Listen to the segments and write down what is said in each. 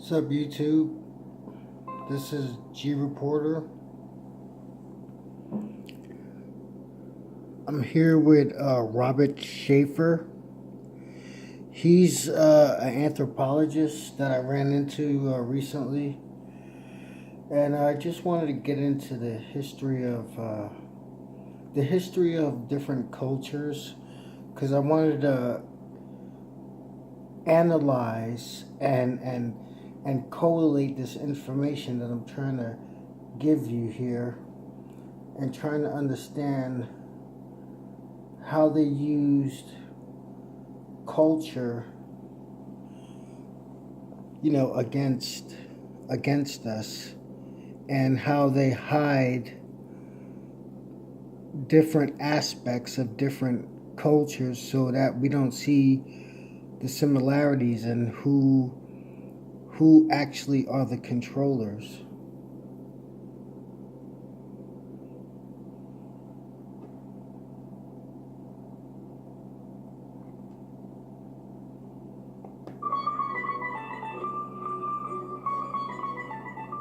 What's up, YouTube? This is G Reporter. I'm here with Robert Sepehr. He's an anthropologist that I ran into recently, and I just wanted to get into the history of different cultures, because I wanted to analyze and collate this information that I'm trying to give you here, and trying to understand how they used culture, against us, and how they hide different aspects of different cultures so that we don't see the similarities and who actually are the controllers.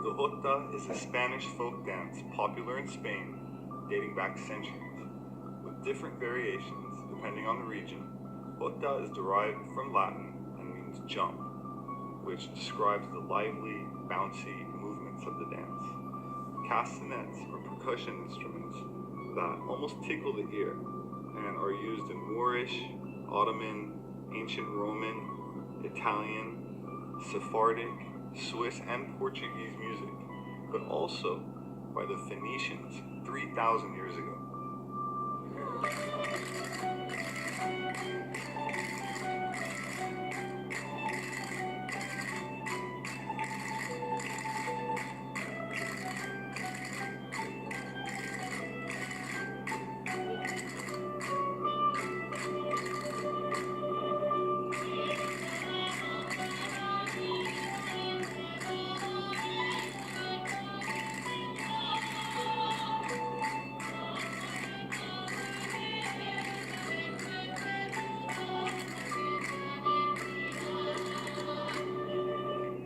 The jota is a Spanish folk dance popular in Spain, dating back centuries, with different variations depending on the region. Jota is derived from Latin and means jump, which describes the lively, bouncy movements of the dance. Castanets are percussion instruments that almost tickle the ear and are used in Moorish, Ottoman, ancient Roman, Italian, Sephardic, Swiss, and Portuguese music, but also by the Phoenicians 3,000 years ago.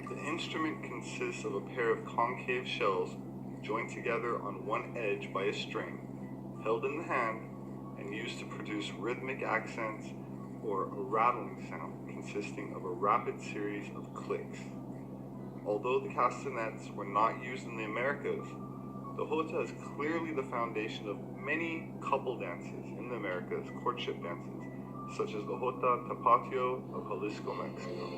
The instrument consists of a pair of concave shells joined together on one edge by a string, held in the hand, and used to produce rhythmic accents or a rattling sound consisting of a rapid series of clicks. Although the castanets were not used in the Americas, the jota is clearly the foundation of many couple dances in the Americas, courtship dances, such as the jota tapatio of Jalisco, Mexico.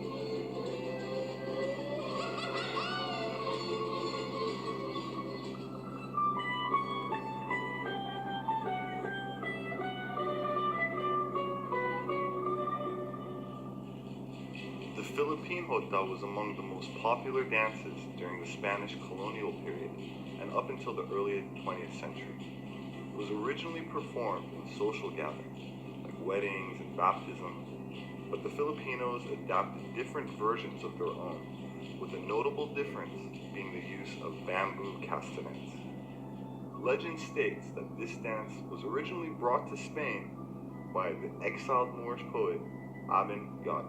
The Philippine jota was among the most popular dances during the Spanish colonial period and up until the early 20th century. It was originally performed in social gatherings, like weddings and baptisms, but the Filipinos adapted different versions of their own, with a notable difference being the use of bamboo castanets. Legend states that this dance was originally brought to Spain by the exiled Moorish poet Aben Gad.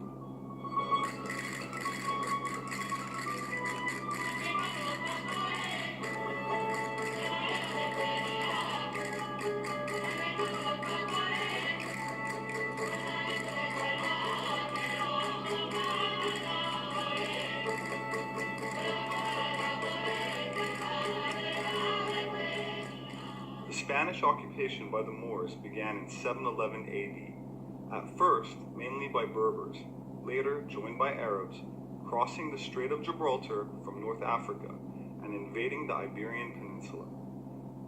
The Spanish occupation by the Moors began in 711 AD, at first mainly by Berbers, later joined by Arabs, crossing the Strait of Gibraltar from North Africa and invading the Iberian Peninsula.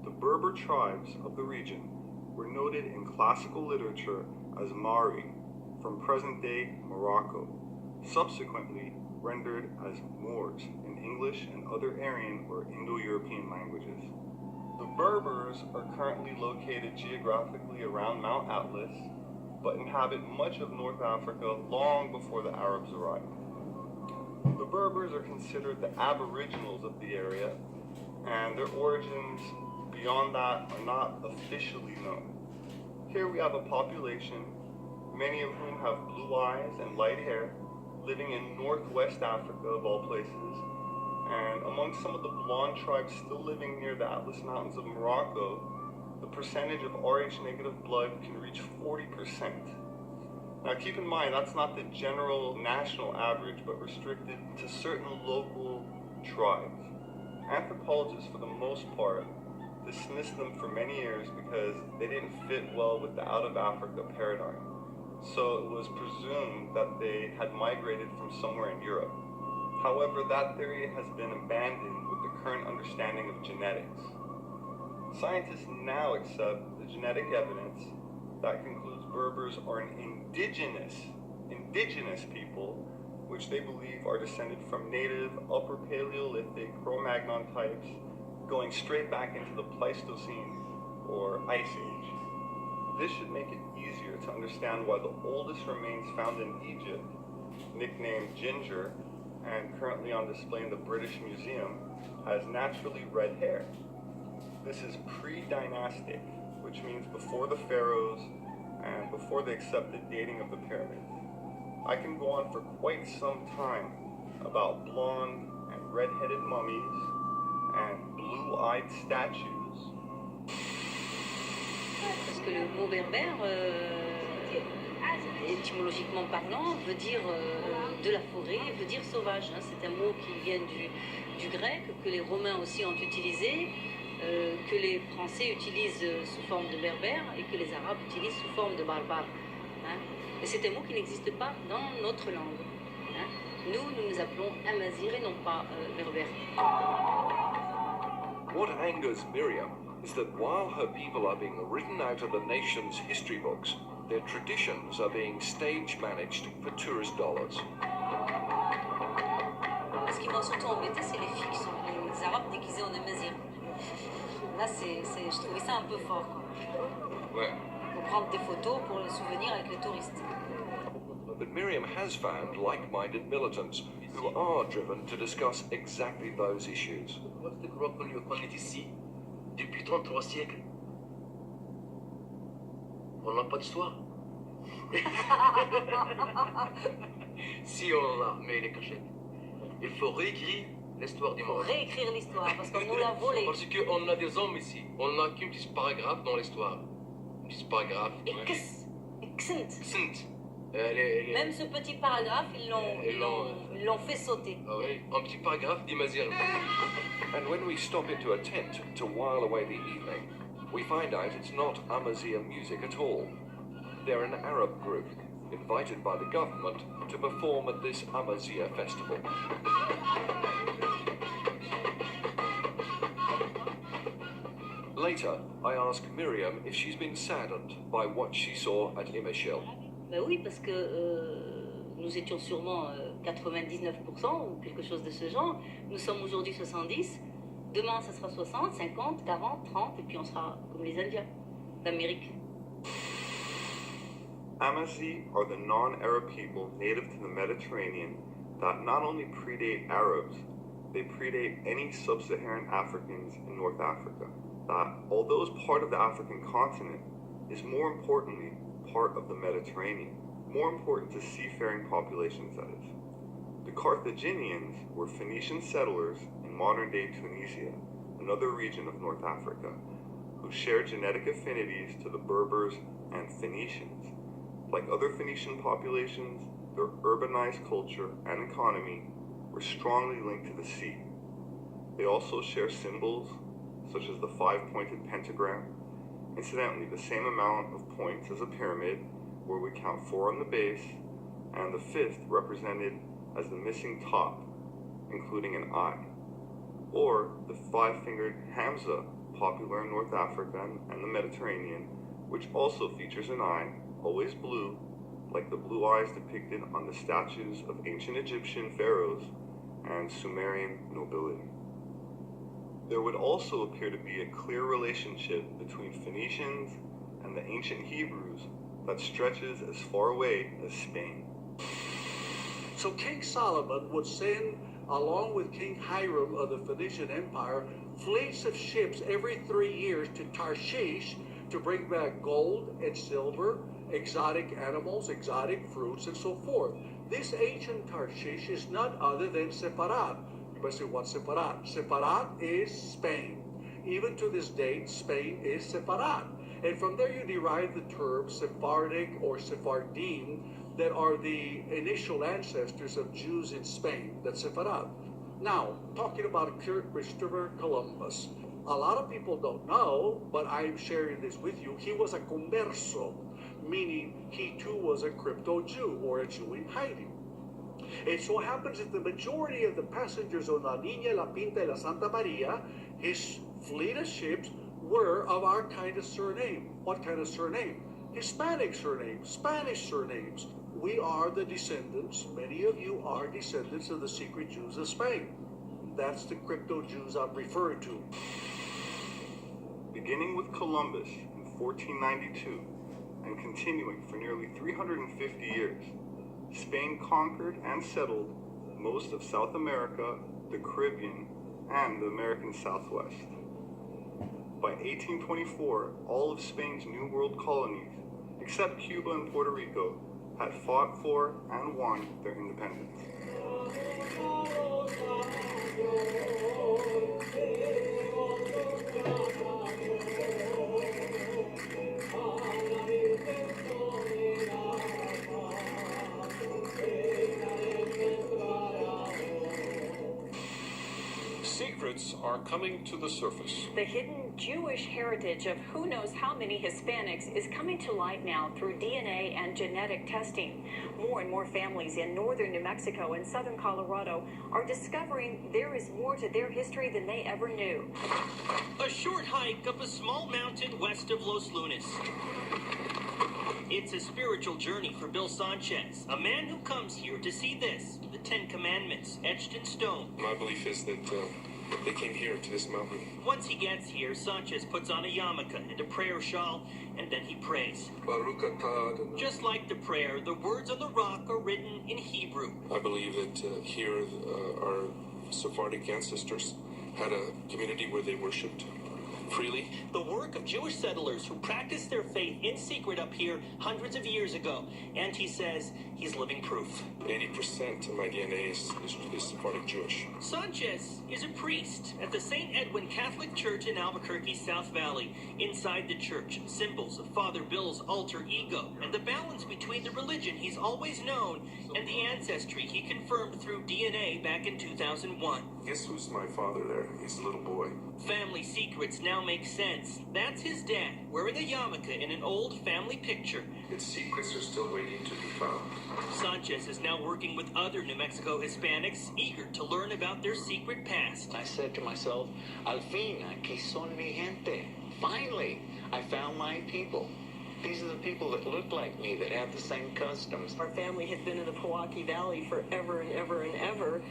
The Berber tribes of the region were noted in classical literature as Mari, from present-day Morocco, subsequently rendered as Moors in English and other Aryan or Indo-European languages. The Berbers are currently located geographically around Mount Atlas, but inhabit much of North Africa long before the Arabs arrived. The Berbers are considered the aboriginals of the area, and their origins beyond that are not officially known. Here we have a population, many of whom have blue eyes and light hair, living in northwest Africa, of all places. And among some of the blonde tribes still living near the Atlas Mountains of Morocco, the percentage of Rh negative blood can reach 40%. Now keep in mind, that's not the general national average, but restricted to certain local tribes. Anthropologists, for the most part, dismissed them for many years because they didn't fit well with the out-of-Africa paradigm. So it was presumed that they had migrated from somewhere in Europe. However, that theory has been abandoned with the current understanding of genetics. Scientists now accept the genetic evidence that concludes Berbers are an indigenous people, which they believe are descended from native Upper Paleolithic Cro-Magnon types, going straight back into the Pleistocene or Ice Age. This should make it easier to understand why the oldest remains found in Egypt, nicknamed Ginger, and currently on display in the British Museum, has naturally red hair. This is pre-dynastic, which means before the pharaohs and before the accepted dating of the pyramids. I can go on for quite some time about blonde and red-headed mummies and blue-eyed statues. Parce que le mot berbère, étymologiquement parlant, veut dire de la forêt, veut dire sauvage. C'est un mot qui vient du grec, que les Romains aussi ont utilisé, que les Français utilisent sous forme de berbère et que les Arabes utilisent sous forme de barbare. Et c'est un mot qui n'existe pas dans notre langue. Nous nous appelons Amazigh et non pas berbère. What angers Miriam is that while her people are being written out of the nation's history books, their traditions are being stage managed for tourist dollars. Ce qui m'a surtout embêté, c'est les filles qui sont les Arabes déguisés en Amazigh. Là, je trouvais ça un peu fort, quoi. Ouais. Pour prendre des photos pour le souvenir avec les touristes. But Miriam has found like-minded militants who are driven to discuss exactly those issues. Tu crois qu'on est ici depuis 33 siècles? On n'a pas d'histoire. Si on l'a, mais il est caché. Il faut réécrire l'histoire du monde. Réécrire l'histoire, parce qu'on nous l'a volée. Parce qu'on a des hommes ici. On n'a qu'un petit paragraphe dans l'histoire. Un petit paragraphe. Même ce petit paragraphe, ils l'ont fait sauter. Ah oui, un petit paragraphe d'Imazir. And when we stop into a tent to while away the evening, we find out it's not Amazigh music at all. They're an Arab group, invited by the government to perform at this Amazigh festival. Later, I ask Miriam if she's been saddened by what she saw at Imeshil. Ben oui, parce que nous étions sûrement 99% ou quelque chose de ce genre. Nous sommes aujourd'hui 70. Demain, ça sera 60, 50, 40, 30, et puis on sera comme les Indiens d'Amérique. Amazigh are the non-Arab people native to the Mediterranean that not only predate Arabs, they predate any sub-Saharan Africans in North Africa. That, although is part of the African continent, is more importantly part of the Mediterranean, more important to seafaring populations, that is. The Carthaginians were Phoenician settlers in modern-day Tunisia, another region of North Africa, who shared genetic affinities to the Berbers and Phoenicians. Like other Phoenician populations, their urbanized culture and economy were strongly linked to the sea. They also share symbols, such as the five-pointed pentagram, incidentally the same amount of points as a pyramid, where we count 4 on the base, and the 5th represented as the missing top, including an eye. Or the 5-fingered Hamza, popular in North Africa and the Mediterranean, which also features an eye, always blue, like the blue eyes depicted on the statues of ancient Egyptian pharaohs and Sumerian nobility. There would also appear to be a clear relationship between Phoenicians and the ancient Hebrews that stretches as far away as Spain. So King Solomon would send, along with King Hiram of the Phoenician Empire, fleets of ships every 3 years to Tarshish to bring back gold and silver, exotic animals, exotic fruits, and so forth. This ancient Tarshish is none other than Separat. You might say, what's Separat? Separat is Spain. Even to this date, Spain is Separat. And from there you derive the term Sephardic or Sephardim that are the initial ancestors of Jews in Spain. That's Separat. Now, talking about Christopher Columbus. A lot of people don't know, but I'm sharing this with you. He was a converso, meaning he too was a crypto Jew or a Jew in hiding. It so happens that the majority of the passengers on La Niña, La Pinta, and La Santa Maria, his fleet of ships, were of our kind of surname. What kind of surname? Hispanic surname, Spanish surnames. We are the descendants, many of you are descendants of the secret Jews of Spain. That's the crypto Jews I'm referring to. Beginning with Columbus in 1492 and continuing for nearly 350 years, Spain conquered and settled most of South America, the Caribbean, and the American Southwest. By 1824, all of Spain's New World colonies, except Cuba and Puerto Rico, had fought for and won their independence. Secrets are coming to the surface. The hidden Jewish heritage of who knows how many Hispanics is coming to light now through DNA and genetic testing. More and more families in northern New Mexico and southern Colorado are discovering there is more to their history than they ever knew. A short hike up a small mountain west of Los Lunas. It's a spiritual journey for Bill Sanchez, a man who comes here to see this, the Ten Commandments etched in stone. My belief is that they came here to this mountain. Once he gets here, Sanchez puts on a yarmulke and a prayer shawl, and then he prays. Baruch atah Adonai. Just like the prayer, the words on the rock are written in Hebrew. I believe that here our Sephardic ancestors had a community where they worshipped freely. The work of Jewish settlers who practiced their faith in secret up here hundreds of years ago. And he says he's living proof. 80% of my DNA is Sephardic Jewish. Sanchez is a priest at the St. Edwin Catholic Church in Albuquerque's South Valley. Inside the church, symbols of Father Bill's alter ego and the balance between the religion he's always known and the ancestry he confirmed through DNA back in 2001. Guess who's my father there? He's a little boy. Family secrets now make sense. That's his dad, wearing a yarmulke in an old family picture. Its secrets are still waiting to be found. Sanchez is now working with other New Mexico Hispanics, eager to learn about their secret past. I said to myself, al fin, aquí son mi gente. Finally, I found my people. These are the people that look like me, that have the same customs. Our family had been in the Pewaukee Valley forever and ever and ever.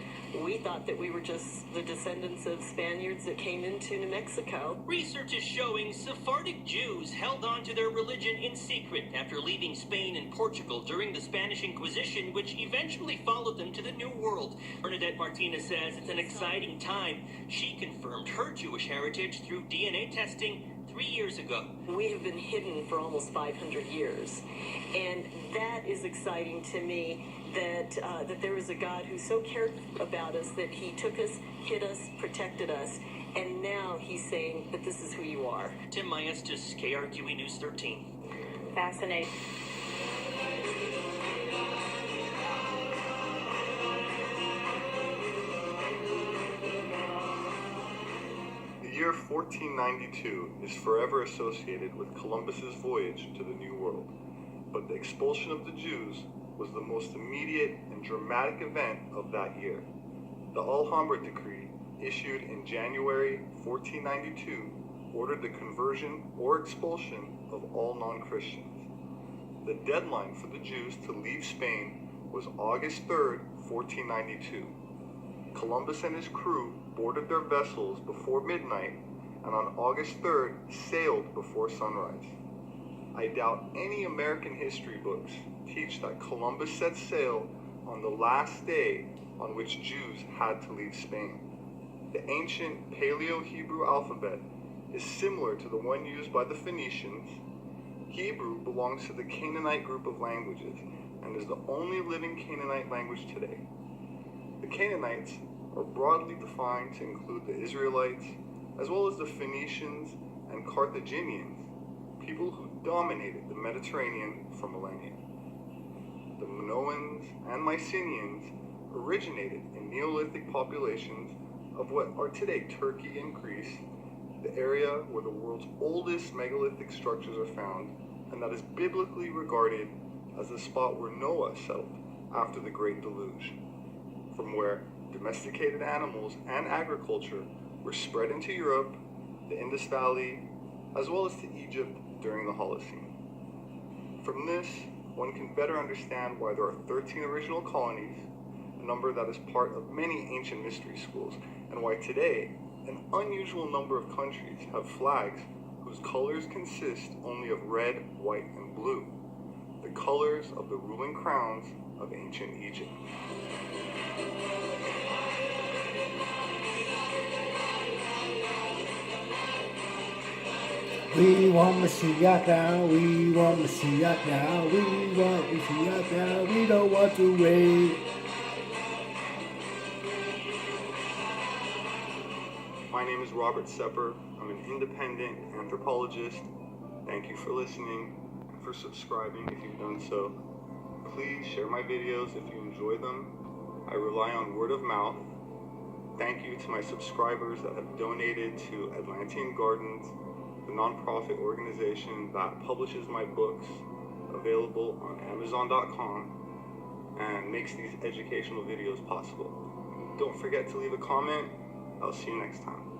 We thought that we were just the descendants of Spaniards that came into New Mexico. Research is showing Sephardic Jews held on to their religion in secret after leaving Spain and Portugal during the Spanish Inquisition, which eventually followed them to the New World. Bernadette Martinez says it's an exciting time. She confirmed her Jewish heritage through DNA testing 3 years ago. We have been hidden for almost 500 years, and that is exciting to me, that there is a God who so cared about us that he took us, hid us, protected us, and now he's saying that this is who you are. Tim Maestas, KRQE News 13. Fascinating. The year 1492 is forever associated with Columbus's voyage to the New World, but the expulsion of the Jews was the most immediate and dramatic event of that year. The Alhambra Decree, issued in January 1492, ordered the conversion or expulsion of all non-Christians. The deadline for the Jews to leave Spain was August 3rd, 1492. Columbus and his crew boarded their vessels before midnight and on August 3rd sailed before sunrise. I doubt any American history books teach that Columbus set sail on the last day on which Jews had to leave Spain. The ancient Paleo-Hebrew alphabet is similar to the one used by the Phoenicians. Hebrew belongs to the Canaanite group of languages, and is the only living Canaanite language today. The Canaanites are broadly defined to include the Israelites, as well as the Phoenicians and Carthaginians, people who dominated the Mediterranean for millennia. The Minoans and Mycenaeans originated in Neolithic populations of what are today Turkey and Greece, the area where the world's oldest megalithic structures are found, and that is biblically regarded as the spot where Noah settled after the Great Deluge, from where domesticated animals and agriculture were spread into Europe, the Indus Valley, as well as to Egypt during the Holocene. From this, one can better understand why there are 13 original colonies, a number that is part of many ancient mystery schools, and why today an unusual number of countries have flags whose colors consist only of red, white, and blue, the colors of the ruling crowns of ancient Egypt. We want Mashiach now, we want Mashiach now, we want Mashiach now, we don't want to wait. My name is Robert Sepehr. I'm an independent anthropologist. Thank you for listening and for subscribing if you've done so. Please share my videos if you enjoy them. I rely on word of mouth. Thank you to my subscribers that have donated to Atlantean Gardens, the nonprofit organization that publishes my books, available on Amazon.com, and makes these educational videos possible. Don't forget to leave a comment. I'll see you next time.